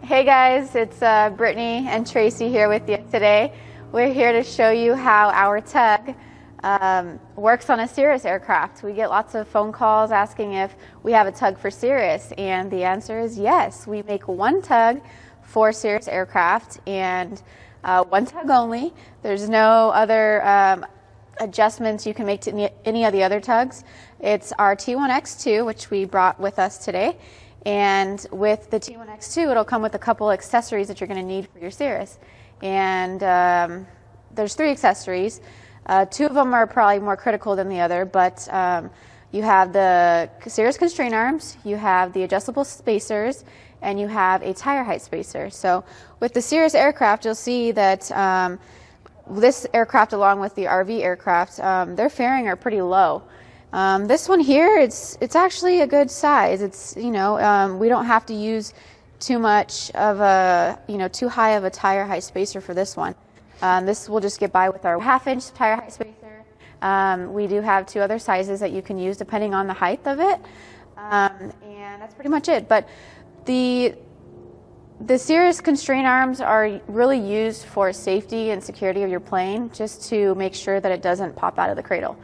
Hey guys, it's Brittany and Tracy here with you today. We're here to show you how our tug works on a Cirrus aircraft. We get lots of phone calls asking if we have a tug for Cirrus, and the answer is yes. We make one tug for Cirrus aircraft and one tug only. There's no other adjustments you can make to any of the other tugs. It's our T1X2, which we brought with us today. And with the T1X2, it'll come with a couple accessories that you're going to need for your Cirrus. And there's 3 accessories. 2 of them are probably more critical than the other, but you have the Cirrus constraint arms, you have the adjustable spacers, and you have a tire height spacer. So with the Cirrus aircraft, you'll see that this aircraft, along with the RV aircraft, their fairing are pretty low. This one here, it's actually a good size. It's, we don't have to use too much of a, too high of a tire height spacer for this one. This will just get by with our 1/2-inch tire height spacer. We do have 2 other sizes that you can use depending on the height of it. And that's pretty much it. But the Cirrus constraint arms are really used for safety and security of your plane, just to make sure that it doesn't pop out of the cradle.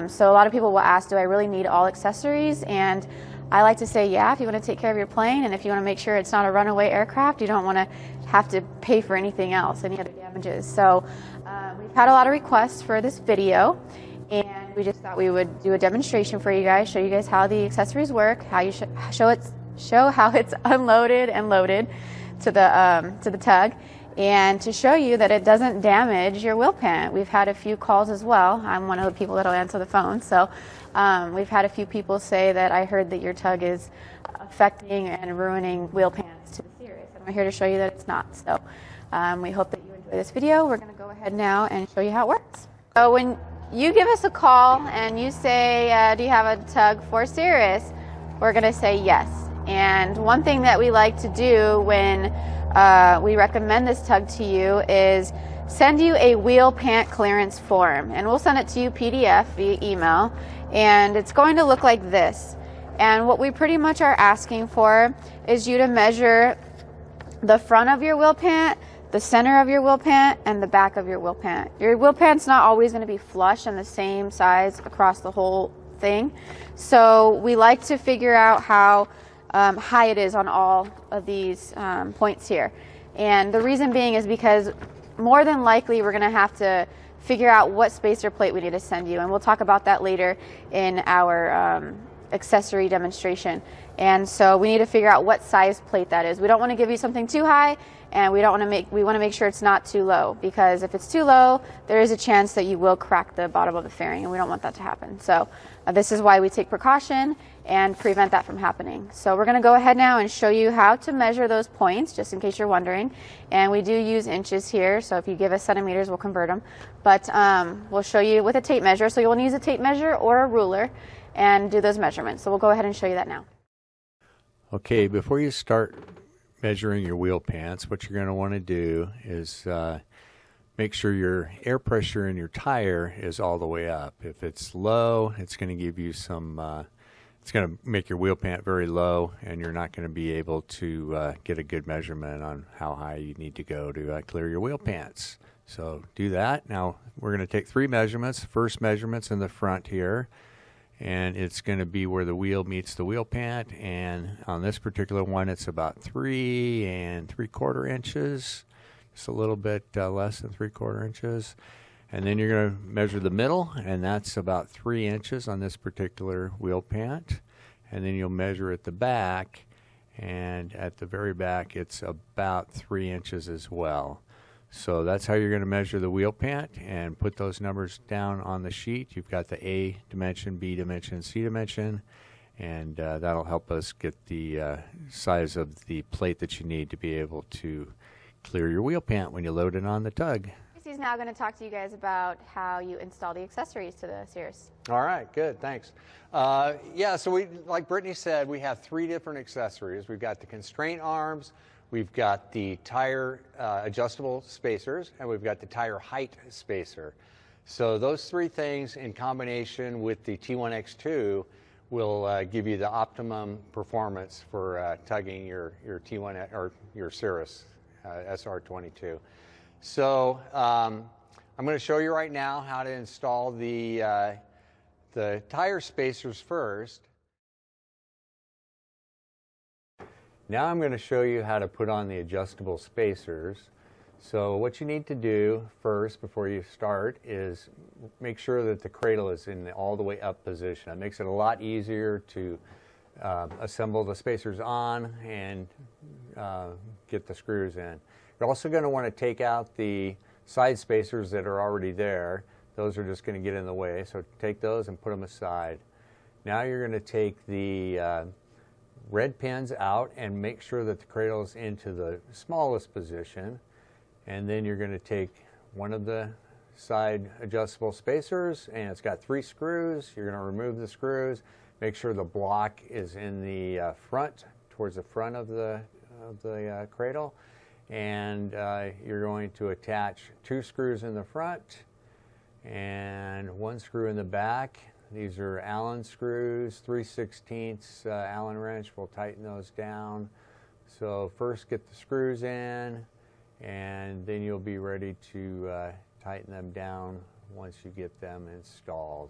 So a lot of people will ask, do I really need all accessories? And I like to say, yeah, if you want to take care of your plane and if you want to make sure it's not a runaway aircraft, you don't want to have to pay for anything else, any other damages. So we've had a lot of requests for this video, and we just thought we would do a demonstration for you guys, show you guys how the accessories work, how you show how it's unloaded and loaded to the tug, and to show you that it doesn't damage your wheel pant. We've had a few calls as well. I'm one of the people that will answer the phone. So we've had a few people say that I heard that your tug is affecting and ruining wheel pants to the Cirrus. And we're here to show you that it's not. So we hope that you enjoy this video. We're going to go ahead now and show you how it works. So when you give us a call and you say, do you have a tug for Cirrus? We're going to say yes. And one thing that we like to do when we recommend this tug to you is send you a wheel pant clearance form, and we'll send it to you PDF via email, and it's going to look like this. And what we pretty much are asking for is you to measure the front of your wheel pant, the center of your wheel pant, and the back of your wheel pant. Your wheel pant's not always going to be flush and the same size across the whole thing, so we like to figure out how high it is on all of these points here. And the reason being is because more than likely we're going to have to figure out what spacer plate we need to send you, and we'll talk about that later in our accessory demonstration. And so we need to figure out what size plate that is. We don't want to give you something too high, and we want to make sure it's not too low, because if it's too low, there is a chance that you will crack the bottom of the fairing, and we don't want that to happen. So this is why we take precaution and prevent that from happening. So we're going to go ahead now and show you how to measure those points, just in case you're wondering. And we do use inches here, so if you give us centimeters, we'll convert them. But we'll show you with a tape measure, so you'll want to use a tape measure or a ruler and do those measurements. So we'll go ahead and show you that now. Okay, before you start measuring your wheel pants, what you're going to want to do is make sure your air pressure in your tire is all the way up. If it's low, it's going to give you some, it's going to make your wheel pant very low, and you're not going to be able to get a good measurement on how high you need to go to clear your wheel pants. So do that. Now we're going to take 3 measurements. First measurement's in the front here, and it's going to be where the wheel meets the wheel pant, and on this particular one it's about 3 3/4 inches, just a little bit less than 3/4 inches. And then you're going to measure the middle, and that's about 3 inches on this particular wheel pant. And then you'll measure at the back, and at the very back it's about 3 inches as well. So that's how you're going to measure the wheel pant and put those numbers down on the sheet. You've got the A dimension, B dimension, C dimension, and that'll help us get the size of the plate that you need to be able to clear your wheel pant when you load it on the tug. He's now going to talk to you guys about how you install the accessories to the Cirrus. All right, good, thanks. Yeah, so like Brittany said, we have 3 different accessories. We've got the constraint arms, we've got the tire adjustable spacers, and we've got the tire height spacer. So those 3 things in combination with the T1X2 will give you the optimum performance for tugging your T1 or your Cirrus SR22. So I'm going to show you right now how to install the tire spacers first. Now I'm going to show you how to put on the adjustable spacers. So what you need to do first before you start is make sure that the cradle is in the all the way up position. It makes it a lot easier to assemble the spacers on and get the screws in. You're also going to want to take out the side spacers that are already there. Those are just going to get in the way, so take those and put them aside. Now you're going to take the red pins out and make sure that the cradle is into the smallest position. And then you're going to take one of the side adjustable spacers, and it's got 3 screws. You're going to remove the screws, make sure the block is in the front, towards the front of the cradle, and you're going to attach 2 screws in the front and 1 screw in the back. These are Allen screws, 3/16 Allen wrench. We'll tighten those down. So first get the screws in, and then you'll be ready to tighten them down once you get them installed.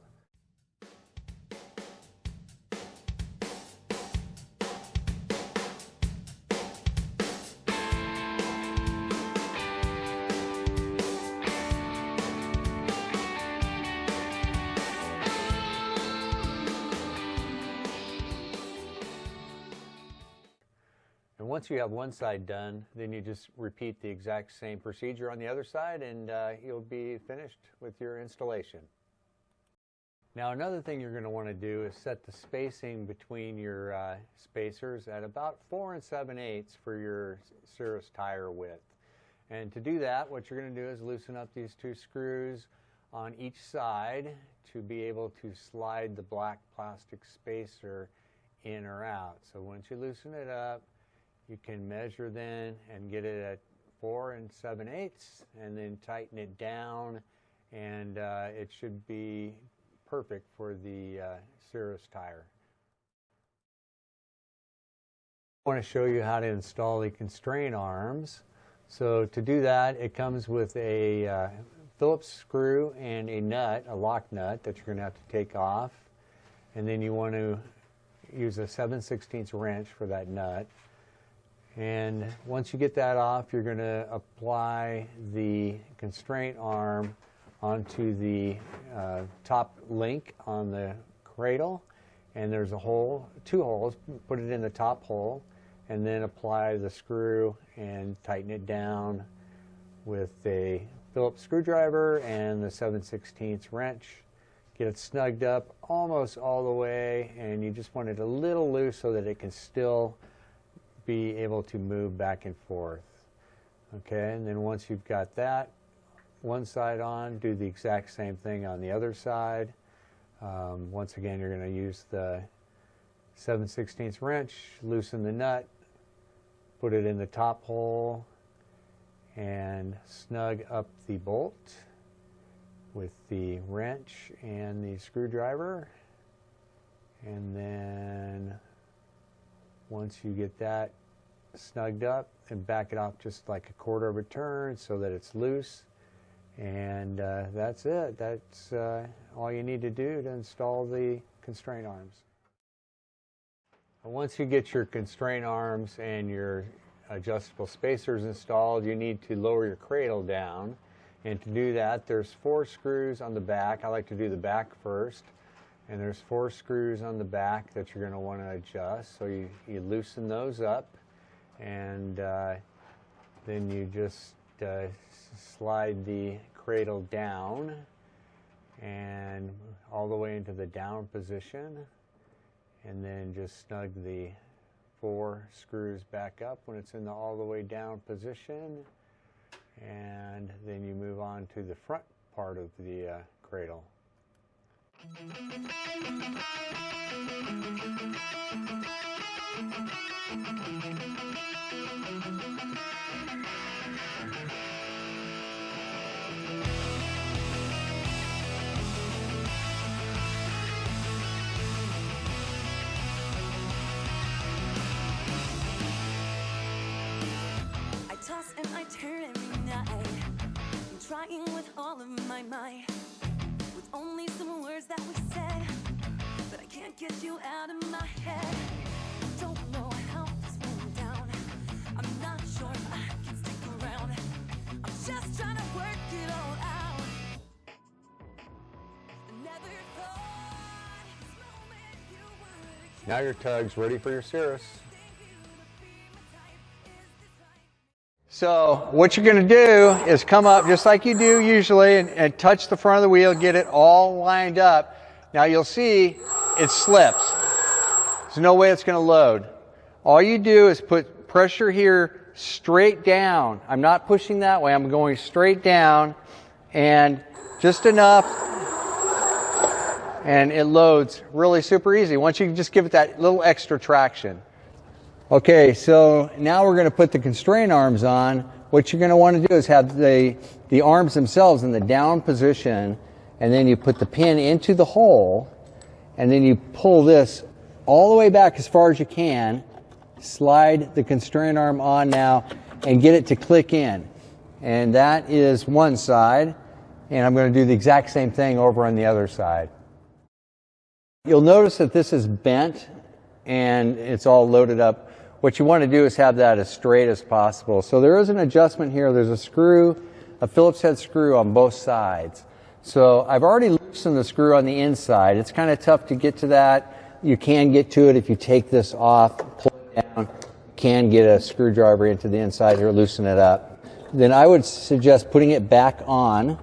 And once you have one side done, then you just repeat the exact same procedure on the other side, and you'll be finished with your installation. Now another thing you're going to want to do is set the spacing between your spacers at about 4 7/8 for your Cirrus tire width. And to do that, what you're going to do is loosen up these 2 screws on each side to be able to slide the black plastic spacer in or out. So once you loosen it up, you can measure then and get it at 4 7/8 and then tighten it down, and it should be perfect for the Cirrus tire. I want to show you how to install the constraint arms. So to do that, it comes with a Phillips screw and a nut, a lock nut that you're going to have to take off, and then you want to use a 7/16 wrench for that nut. And once you get that off, you're going to apply the constraint arm onto the top link on the cradle, and there's a hole, 2 holes. Put it in the top hole, and then apply the screw and tighten it down with a Phillips screwdriver and the 7/16 wrench. Get it snugged up almost all the way, and you just want it a little loose so that it can still be able to move back and forth. Okay, and then once you've got that one side on, do the exact same thing on the other side. Once again, you're going to use the 7/16 wrench, loosen the nut, put it in the top hole, and snug up the bolt with the wrench and the screwdriver. And then once you get that snugged up, and back it off just like a 1/4 of a turn so that it's loose. And that's it. That's all you need to do to install the constraint arms. Once you get your constraint arms and your adjustable spacers installed, you need to lower your cradle down. And to do that, there's 4 screws on the back. I like to do the back first. And there's 4 screws on the back that you're going to want to adjust. So you loosen those up, and then you just slide the cradle down and all the way into the down position, and then just snug the 4 screws back up when it's in the all the way down position, and then you move on to the front part of the cradle. with all of my might, with only some words that we said, but I can't get you out of my head. Don't know how this went down. I'm not sure if I can stick around. I'm just trying to work it all out. I never thought this moment you would. Now your tug's ready for your Cirrus. So what you're going to do is come up just like you do usually and touch the front of the wheel, get it all lined up. Now you'll see it slips. There's no way it's going to load. All you do is put pressure here straight down. I'm not pushing that way. I'm going straight down and just enough, and it loads really super easy once you just give it that little extra traction. Okay, so now we're going to put the constraint arms on. What you're going to want to do is have the arms themselves in the down position, and then you put the pin into the hole, and then you pull this all the way back as far as you can, slide the constraint arm on now, and get it to click in. And that is one side, and I'm going to do the exact same thing over on the other side. You'll notice that this is bent, and it's all loaded up. What you want to do is have that as straight as possible. So there is an adjustment here. There's a screw, a Phillips head screw on both sides. So I've already loosened the screw on the inside. It's kind of tough to get to that. You can get to it if you take this off, pull it down. You can get a screwdriver into the inside here, loosen it up. Then I would suggest putting it back on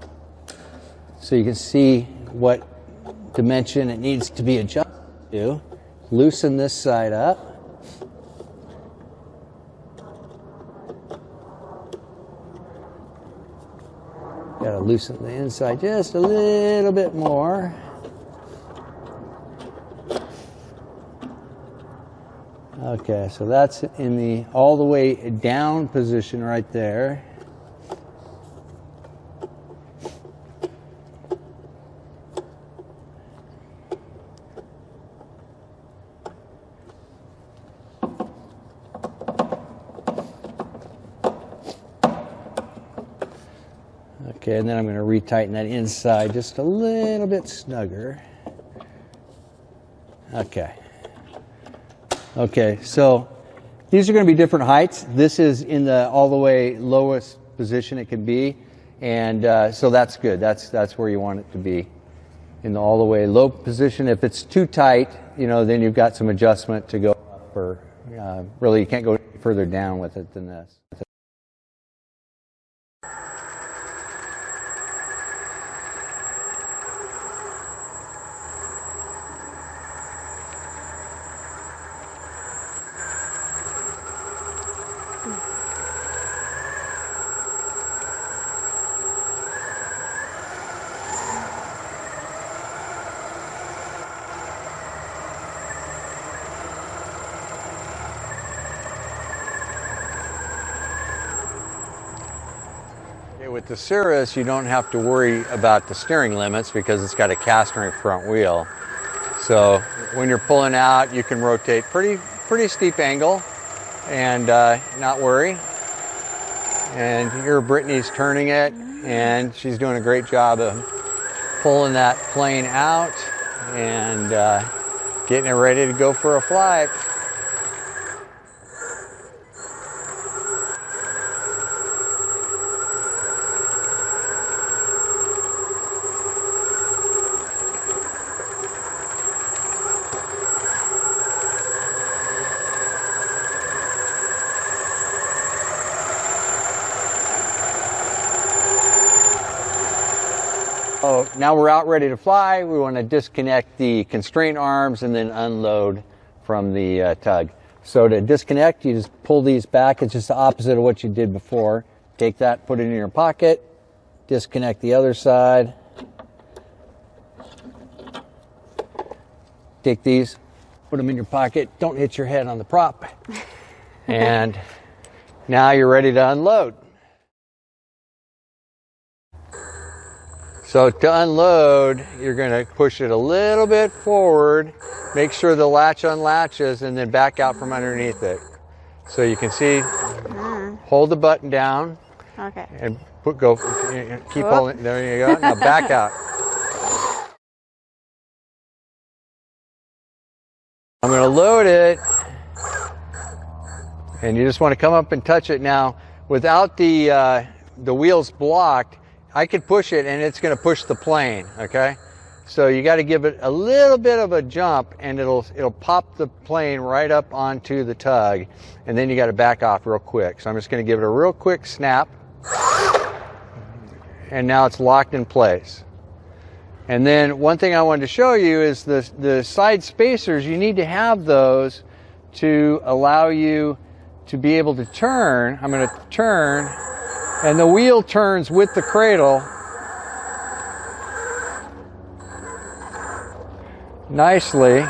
so you can see what dimension it needs to be adjusted to. Loosen this side up. Got to loosen the inside just a little bit more. Okay, so that's in the all the way down position right there. Okay, and then I'm going to retighten that inside just a little bit snugger. Okay. Okay, so these are going to be different heights. This is in the all the way lowest position it can be, and so that's good. That's where you want it to be, in the all the way low position. If it's too tight, you know, then you've got some adjustment to go up, or really you can't go further down with it than this. With the Cirrus, you don't have to worry about the steering limits because it's got a cast-ring front wheel. So when you're pulling out, you can rotate pretty steep angle and not worry. And here Brittany's turning it, and she's doing a great job of pulling that plane out and getting it ready to go for a flight. Oh, now we're out ready to fly. We want to disconnect the constraint arms and then unload from the tug. So to disconnect, you just pull these back. It's just the opposite of what you did before. Take that, put it in your pocket, disconnect the other side. Take these, put them in your pocket. Don't hit your head on the prop. And now you're ready to unload. So to unload, you're going to push it a little bit forward, make sure the latch unlatches, and then back out from underneath it. So you can see, hold the button down. Okay. And keep holding. There you go. Now back out. I'm going to load it. And you just want to come up and touch it. Now, without the wheels blocked, I could push it and it's going to push the plane, okay? So you got to give it a little bit of a jump and it'll pop the plane right up onto the tug, and then you got to back off real quick. So I'm just going to give it a real quick snap, and now it's locked in place. And then one thing I wanted to show you is the side spacers. You need to have those to allow you to be able to turn. I'm going to turn, and the wheel turns with the cradle nicely.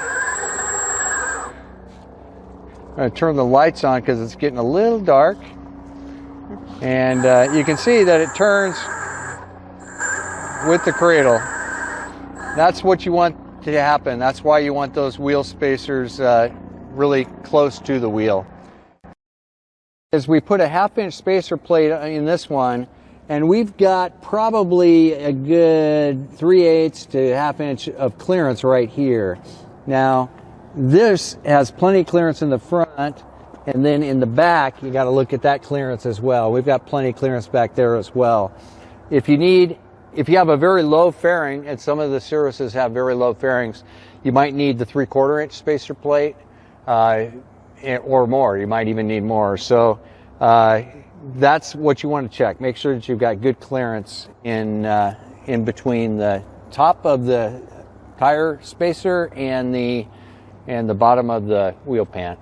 I'm going to turn the lights on because it's getting a little dark, and you can see that it turns with the cradle. That's what you want to happen. That's why you want those wheel spacers really close to the wheel. Is we put a 1/2-inch spacer plate in this one, and we've got probably a good 3/8 to 1/2 inch of clearance right here. Now, this has plenty of clearance in the front, and then in the back, you got to look at that clearance as well. We've got plenty of clearance back there as well. If you have a very low fairing, and some of the Cirruses have very low fairings, you might need the 3/4 inch spacer plate. Or more. You might even need more. So that's what you want to check. Make sure that you've got good clearance in between the top of the tire spacer and the bottom of the wheel pant.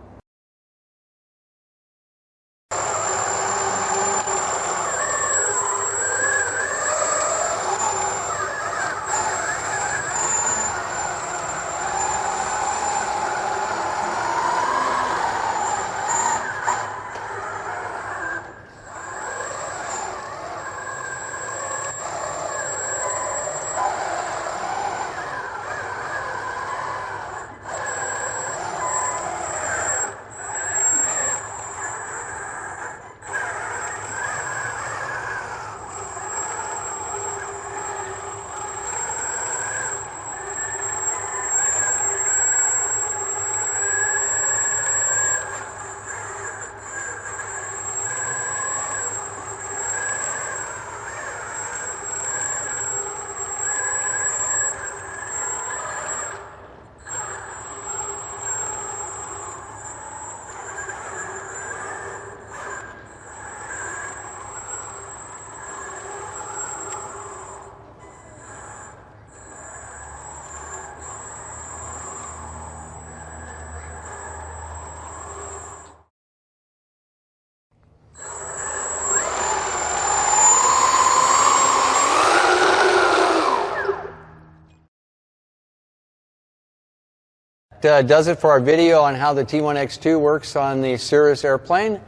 Does it for our video on how the T1X2 works on the Cirrus airplane,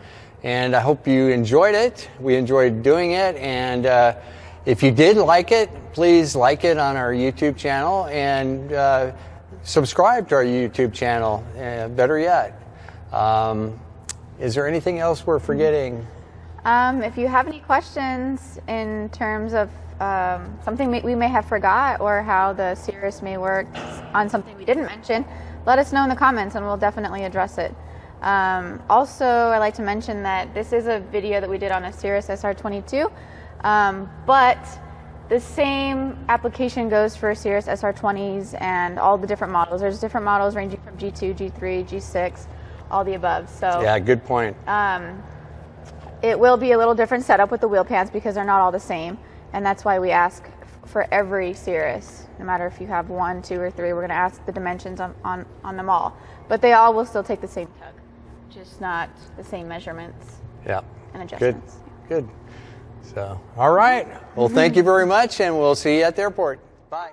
and I hope you enjoyed it. We enjoyed doing it, and if you did like it, please like it on our YouTube channel and subscribe to our YouTube channel, better yet. Is there anything else we're forgetting? If you have any questions in terms of something we may have forgot, or how the Cirrus may work on something we didn't mention, let us know in the comments and we'll definitely address it. Also, I'd like to mention that this is a video that we did on a Cirrus SR22, but the same application goes for Cirrus SR20s and all the different models. There's different models ranging from G2, G3, G6, all the above. So yeah, good point. It will be a little different setup with the wheel pans because they're not all the same, and that's why we ask for every Cirrus, no matter if you have 1, 2, or 3, we're going to ask the dimensions on them all. But they all will still take the same tug, just not the same measurements and adjustments. Good. So, all right. Well, thank you very much, and we'll see you at the airport. Bye.